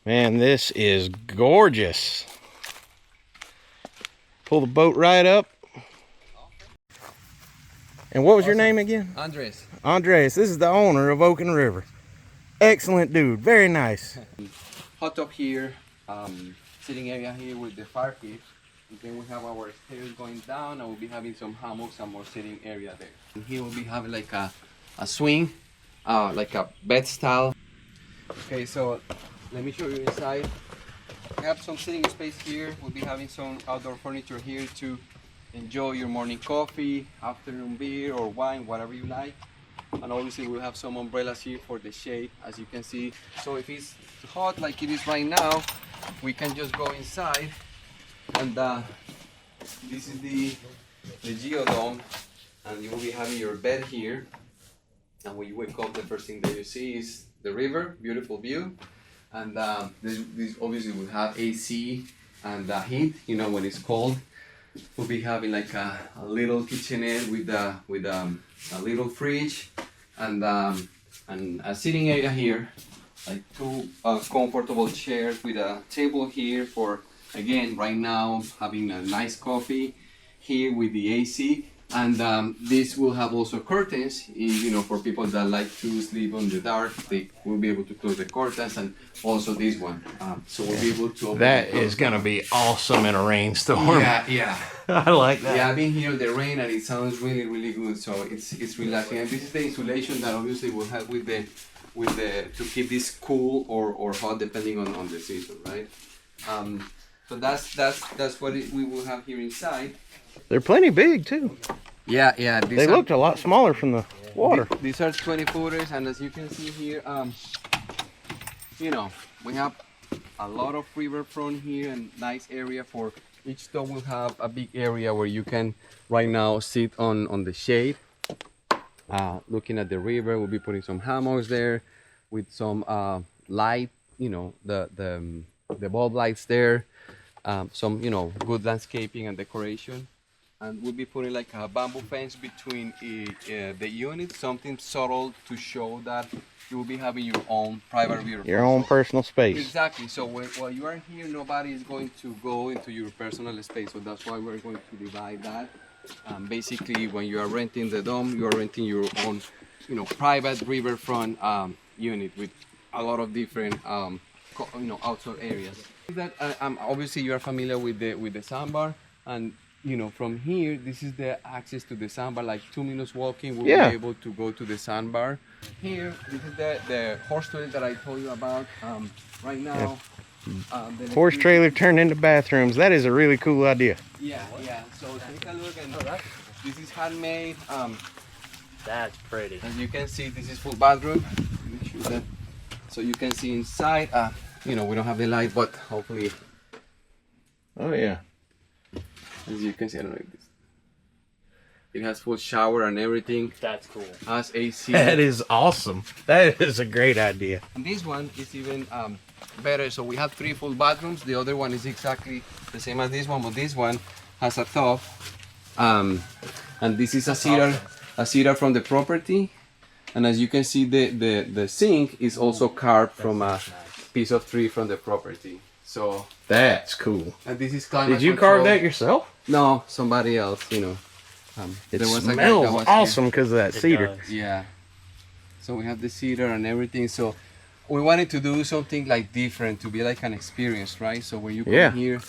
Man, this is gorgeous. Pull the boat right up. And what was your name again? Andres. Andres, this is the owner of Oaken River. Excellent dude, very nice. Hot tub here, sitting area here with the fire pit. And then we have our stairs going down, and we'll be having some hammocks and more sitting area there. And here we'll be having like a swing, like a bed style. Okay, so let me show you inside. We have some sitting space here. We'll be having some outdoor furniture here to enjoy your morning coffee, afternoon beer or wine, whatever you like. And obviously we'll have some umbrellas here for the shade, as you can see. So if it's hot like it is right now, we can just go inside. And this is the geodome, and you will be having your bed here. And when you wake up, the first thing that you see is the river, beautiful view. And this obviously will have AC and heat, you know, when it's cold. We'll be having like a little kitchenette with a little fridge and a sitting area here, like two comfortable chairs with a table here for, again, right now having a nice coffee here with the AC. And this will have also curtains, you know, for people that like to sleep on the dark. They will be able to close the curtains, and also this one. So we'll be able to open. That is going to be awesome in a rainstorm. Yeah. I like that. Yeah, I've been here in the rain, and it sounds really, really good. So it's relaxing. And this is the insulation that obviously will help with the to keep this cool or hot depending on the season, right? So that's what we will have here inside. They're plenty big too. Yeah. They looked a lot smaller from the water. These are 20 footers, and as you can see here, you know, we have a lot of riverfront here and nice area for each stop. Will have a big area where you can right now sit on the shade, looking at the river. We'll be putting some hammocks there with some light, you know, the bulb lights there, some, you know, good landscaping and decoration. And we'll be putting like a bamboo fence between the units, something subtle to show that you will be having your own private river. Your own personal space. Exactly. So while you are here, nobody is going to go into your personal space. So that's why we're going to divide that. Basically, when you are renting the dome, you are renting your own, you know, private riverfront unit with a lot of different, you know, outdoor areas. That obviously you are familiar with the sandbar, and you know, from here, this is the access to the sandbar. Like 2 minutes walking, we'll be able to go to the sandbar. Here, this is the horse trailer that I told you about. Right now, horse trailer turned into bathrooms. That is a really cool idea. Yeah. So take a look, and this is handmade. That's pretty. As you can see, this is full bathroom. Make sure that, so you can see inside. You know, we don't have the light, but hopefully. Oh yeah. As you can see, I don't know if this. It has full shower and everything. That's cool. Has AC. That is awesome. That is a great idea. And this one is even better. So we have 3 full bathrooms. The other one is exactly the same as this one, but this one has a tub. And this is a cedar from the property. And as you can see, the sink is also carved from a piece of tree from the property. So that's cool. And this is climate Did you control. carve that yourself? No, somebody else, you know. It smells awesome because of that cedar. Yeah. So we have the cedar and everything. So we wanted to do something like different, to be like an experience, right? So when you come here,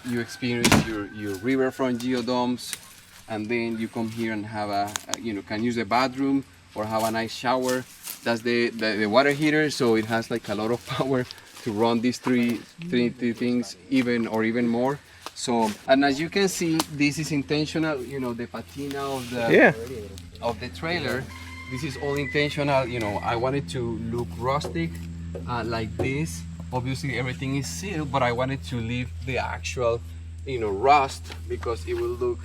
you experience your riverfront geodomes, and then you come here and have you know, can use the bathroom or have a nice shower. That's the water heater, so it has like a lot of power to run these three things even more. So, and as you can see, this is intentional, you know, the patina of the trailer, this is all intentional. You know, I wanted to look rustic like this. Obviously everything is sealed, but I wanted to leave the actual, you know, rust, because it will look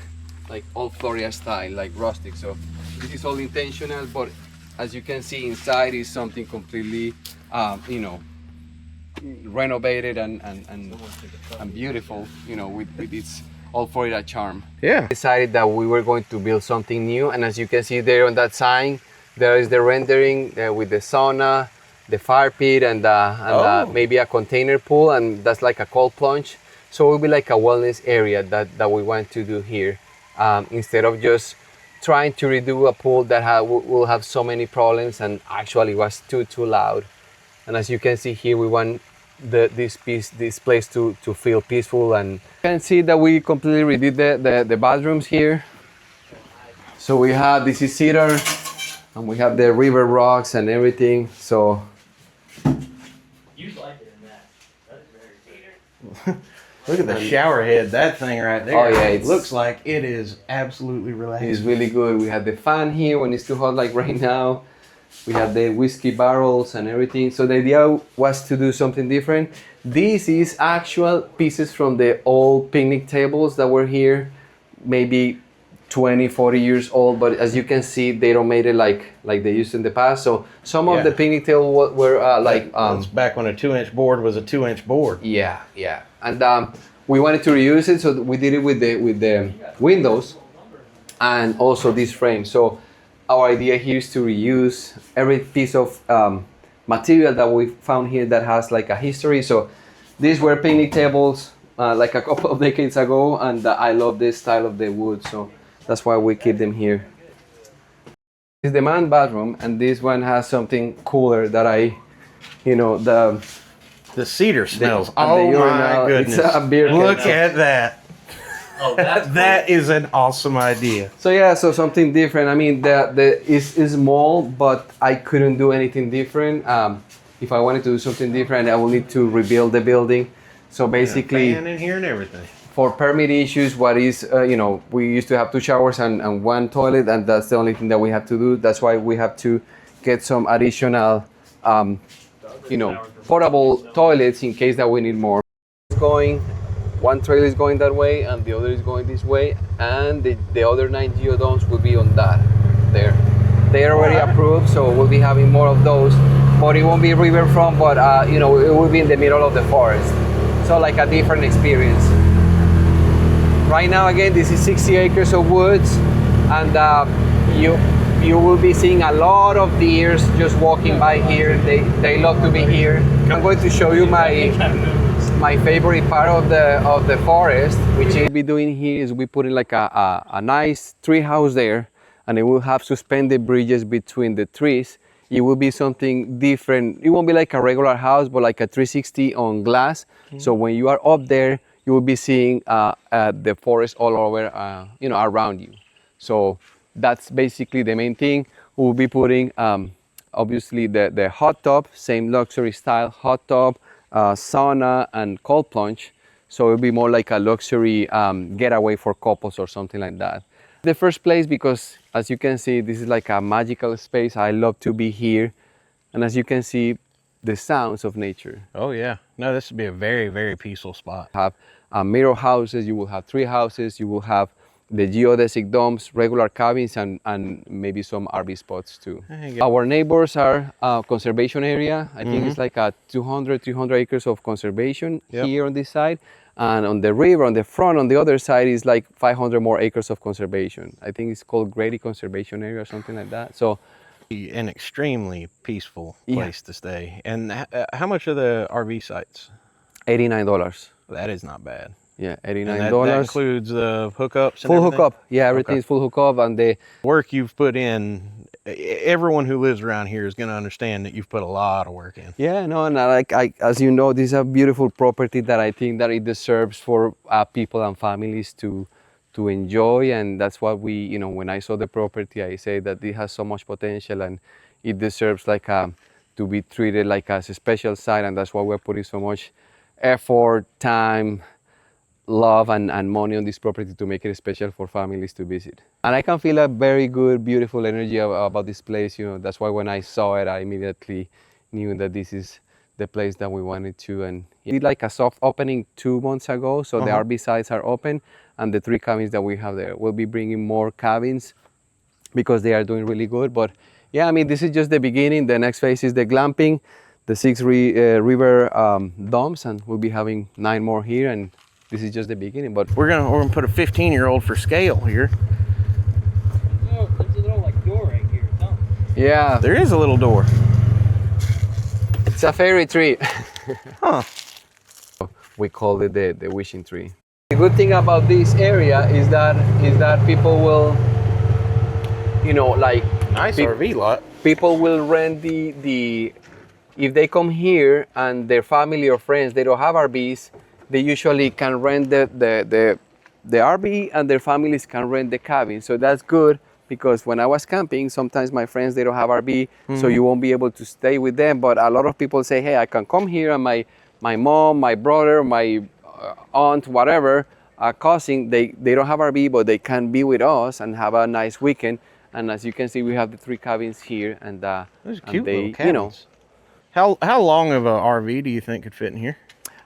like old Florida style, like rustic. So this is all intentional, but as you can see, inside is something completely, you know, renovated and beautiful, you know, with its old Florida charm. Yeah. Decided that we were going to build something new, and as you can see there on that sign, there is the rendering with the sauna the fire pit and maybe a container pool, and that's like a cold plunge. So it will be like a wellness area that we want to do here, instead of just trying to redo a pool that will have so many problems and actually was too loud. And as you can see here, we want this place to feel peaceful. And you can see that we completely redid the bathrooms here. So we have this is cedar, and we have the river rocks and everything. So You like it in that. That is very good. Look at the shower head, that thing right there. Oh, yeah, It looks like it is absolutely relaxing. it's really good. We have the fan here when it's too hot, like right now. We have the whiskey barrels and everything. So the idea was to do something different. This is actual pieces from the old picnic tables that were here, maybe 20, 40 years old. But as you can see, they don't made it like they used in the past. So some of the picnic tables were That's back when a 2-inch board was a 2-inch board. Yeah. And we wanted to reuse it, so we did it with the windows and also this frame. So our idea here is to reuse every piece of material that we found here that has like a history. So these were picnic tables like a couple of decades ago, and I love this style of the wood, so that's why we keep them here. This is the man bathroom, and this one has something cooler that The cedar smells. and the Oh my urinal, goodness. it's a beer can. Look at that. Oh, that's That is an awesome idea. So yeah, so something different. I mean, is small, but I couldn't do anything different. If I wanted to do something different, I will need to rebuild the building. So basically, Fan in here and everything. for permit issues, we used to have 2 showers and 1 toilet, and that's the only thing that we have to do. That's why we have to get some additional, portable toilets in case that we need more. One trail is going that way, and the other is going this way, and the other 9 geodomes will be on that there. They are already approved, so we'll be having more of those. But it won't be riverfront, but it will be in the middle of the forest. So like a different experience. Right now, again, this is 60 acres of woods, and you will be seeing a lot of deers just walking by here. They love to be here. I'm going to show you my favorite part of the forest, which we'll be doing here is we put in like a nice tree house there, and it will have suspended bridges between the trees. It will be something different. It won't be like a regular house, but like a 360 on glass. So when you are up there, you will be seeing the forest all over, around you. So that's basically the main thing. We'll be putting obviously the hot tub, same luxury style hot tub, sauna and cold plunge. So it'll be more like a luxury getaway for couples or something like that. The first place, because as you can see, this is like a magical space. I love to be here. And as you can see, the sounds of nature. Oh yeah. No, this would be a very, very peaceful spot. Have mirror houses, you will have tree houses, you will have the geodesic domes, regular cabins, and maybe some RV spots too. Our neighbors are conservation area. I think it's like a 200, 300 acres of conservation here on this side. And on the river, on the front, on the other side is like 500 more acres of conservation. I think it's called Grady Conservation Area or something like that. So An extremely peaceful place to stay. And how much are the RV sites? $89. That is not bad. Yeah, And $89. that includes the hookups and Full everything? hookup. Yeah, everything is full hookup, and the Work you've put in, everyone who lives around here is going to understand that you've put a lot of work in. yeah, no, and as you know, this is a beautiful property that I think that it deserves for people and families to enjoy, and that's what we, when I saw the property, I say that it has so much potential and it deserves to be treated like as a special site, and that's why we're putting so much effort, time, love and money on this property to make it special for families to visit. And I can feel a very good, beautiful energy about this place. That's why when I saw it, I immediately knew that this is the place that we wanted to. And we did like a soft opening 2 months ago, so the RV sites are open, and the 3 cabins that we have there. We'll be bringing more cabins because they are doing really good. But yeah, I mean, this is just the beginning. The next phase is the glamping, the 6 river domes, and we'll be having 9 more here. And this is just the beginning. But We're gonna put a 15-year-old for scale here. There's a little door right here. yeah, There is a little door. It's a fairy tree. Huh. We call it the wishing tree. The good thing about this area is that people will, you know, like Nice RV lot. people will rent the if they come here and their family or friends, they don't have RVs, they usually can rent the RV and their families can rent the cabin. So that's good because when I was camping, sometimes my friends, they don't have RV, so you won't be able to stay with them. But a lot of people say, hey, I can come here and my mom, my brother, my aunt, whatever, cousin, they don't have RV, but they can be with us and have a nice weekend. And as you can see, we have the 3 cabins here, and Those are cute they, little cabins. you know, How long of a RV do you think could fit in here?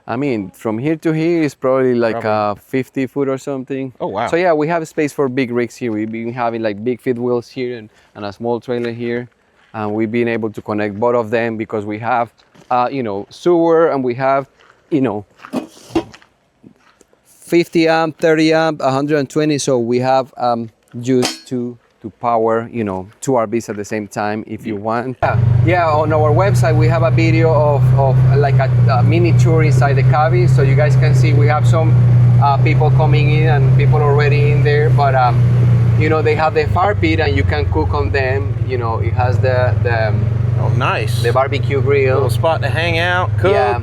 I mean, from here to here is probably like 50 foot or something. Oh, wow. So yeah, we have space for big rigs here. We've been having like big fifth wheels here and a small trailer here. And we've been able to connect both of them because we have, you know, sewer, and we have, you know, 50 amp, 30 amp, 120. So we have juice to power, you know, 2 RVs at the same time if you want. Yeah, on our website we have a video of like a mini tour inside the cabin, so you guys can see we have some people coming in and people already in there, but you know, they have the fire pit and you can cook on them. You know, it has the Oh, nice. the barbecue grill. Little spot to hang out, cook. Yeah,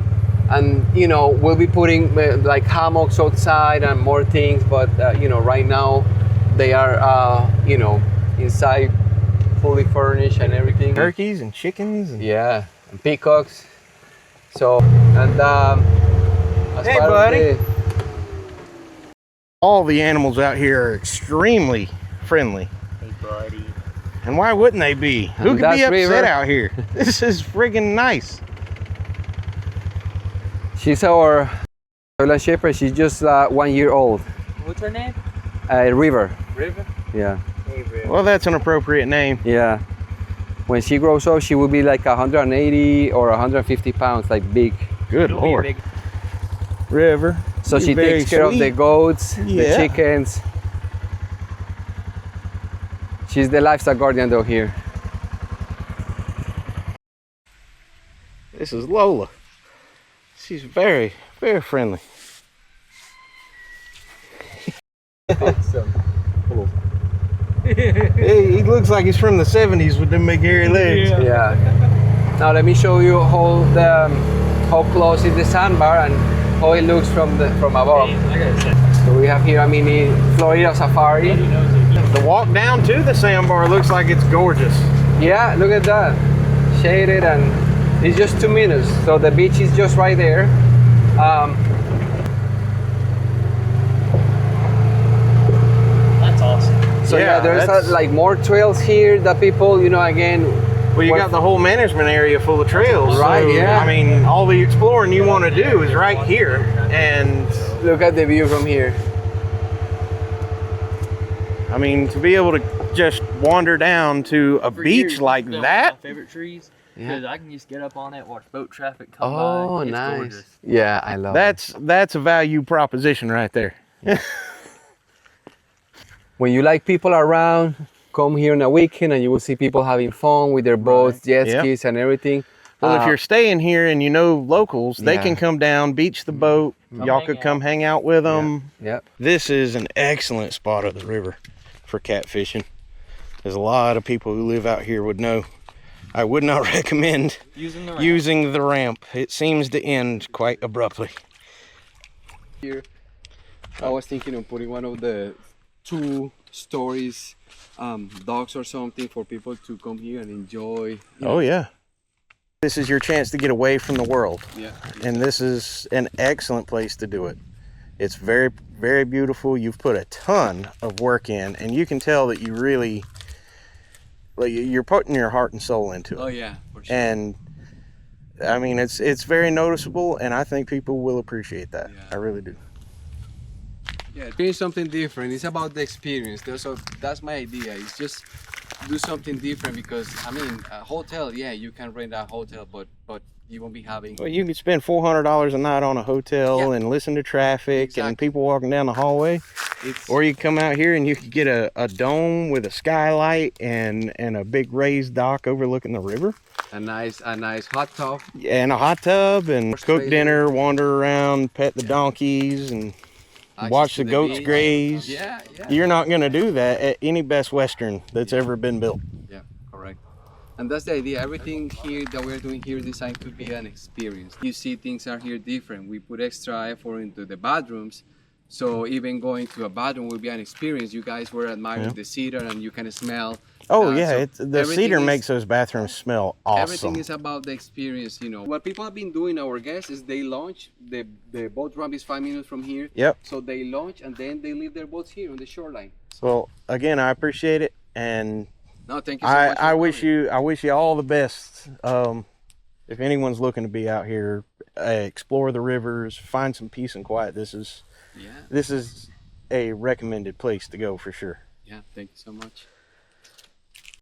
and you know, we'll be putting like hammocks outside and more things, but you know, right now they are you know, inside fully furnished and everything. Turkeys and chickens. And... Yeah, and peacocks. So, and as Hey, part buddy. of All the animals out here are extremely friendly. Hey, buddy. And why wouldn't they be? Who could be that's upset River. out here? This is friggin' nice. she's our Soila Shepherd. She's just 1 year old. What's her name? River. River. Yeah, Hey, River. Well, that's an appropriate name. yeah. When she grows up, she will be like 180 or 150 pounds, like big. Good She'll be a Lord. big- River. So you're she very takes care of the sweet. goats, the Yeah. chickens. She's the livestock guardian though here. This is Lola. She's very, very friendly. Awesome. Hey, he looks like he's from the 70s with them big hairy legs. Yeah. Yeah. Now let me show you how close is the sandbar and how it looks from above. Hey, I gotta say, So we have here a mini Florida safari. he knows it. The walk down to the sandbar looks like it's gorgeous. Yeah, look at that. Shaded, and it's just 2 minutes. So the beach is just right there. That's awesome. So yeah, there's that's- like more trails here that people, you know, again. Well, you got the whole management area full of trails. Right, so, yeah. I mean, all the exploring you want to do is right here. And Look at the view from here. I mean, to be able to just wander down to a For beach years, like it's been that. one of my favorite trees. Yeah. Because I can just get up on it, watch boat traffic come Oh, by. It's nice. gorgeous. Yeah, I love it. That's a value proposition right there. When you like people around, come here on a weekend and you will see people having fun with their boats, jet Yep. skis and everything. Well, if you're staying here and you know locals, they Yeah. can come down, beach the boat. Y'all hang could out. come hang out with them. Yeah. This is an excellent spot of the river for catfishing. There's a lot of people who live out here would know. I would not recommend Using the ramp. using the ramp. It seems to end quite abruptly. Here, I was thinking of putting one of the 2 stories docks or something for people to come here and enjoy. Oh yeah. This is your chance to get away from the world. Yeah. And this is an excellent place to do it. It's very, very beautiful. You've put a ton of work in, and you can tell that you really, like, you're putting your heart and soul into it. Oh yeah, for sure. And I mean, it's very noticeable, and I think people will appreciate that. Yeah. I really do. Yeah, experience something different. It's about the experience. So that's my idea. It's just do something different because I mean, a hotel. Yeah, you can rent a hotel, but you won't be having. Well, you could spend $400 a night on a hotel and listen to traffic and people walking down the hallway. Or you come out here and you could get a dome with a skylight and a big raised dock overlooking the river. A nice hot tub. And a hot tub and cook dinner, wander around, pet the donkeys, and watch the goats graze. Yeah. You're not going to do that at any Best Western that's ever been built. Yeah, correct. And that's the idea. Everything here that we're doing here is designed to be an experience. You see, things are here different. We put extra effort into the bathrooms. So even going to a bathroom will be an experience. You guys were admiring the cedar and you can smell. Oh yeah, the cedar makes those bathrooms smell awesome. Everything is about the experience, you know. What people have been doing, our guests, is they launch. The boat ramp is 5 minutes from here. Yep. So they launch and then they leave their boats here on the shoreline. Well, again, I appreciate it, and no, thank you so much. I wish you all the best. If anyone's looking to be out here, explore the rivers, find some peace and quiet. This is a recommended place to go for sure. Yeah, thank you so much.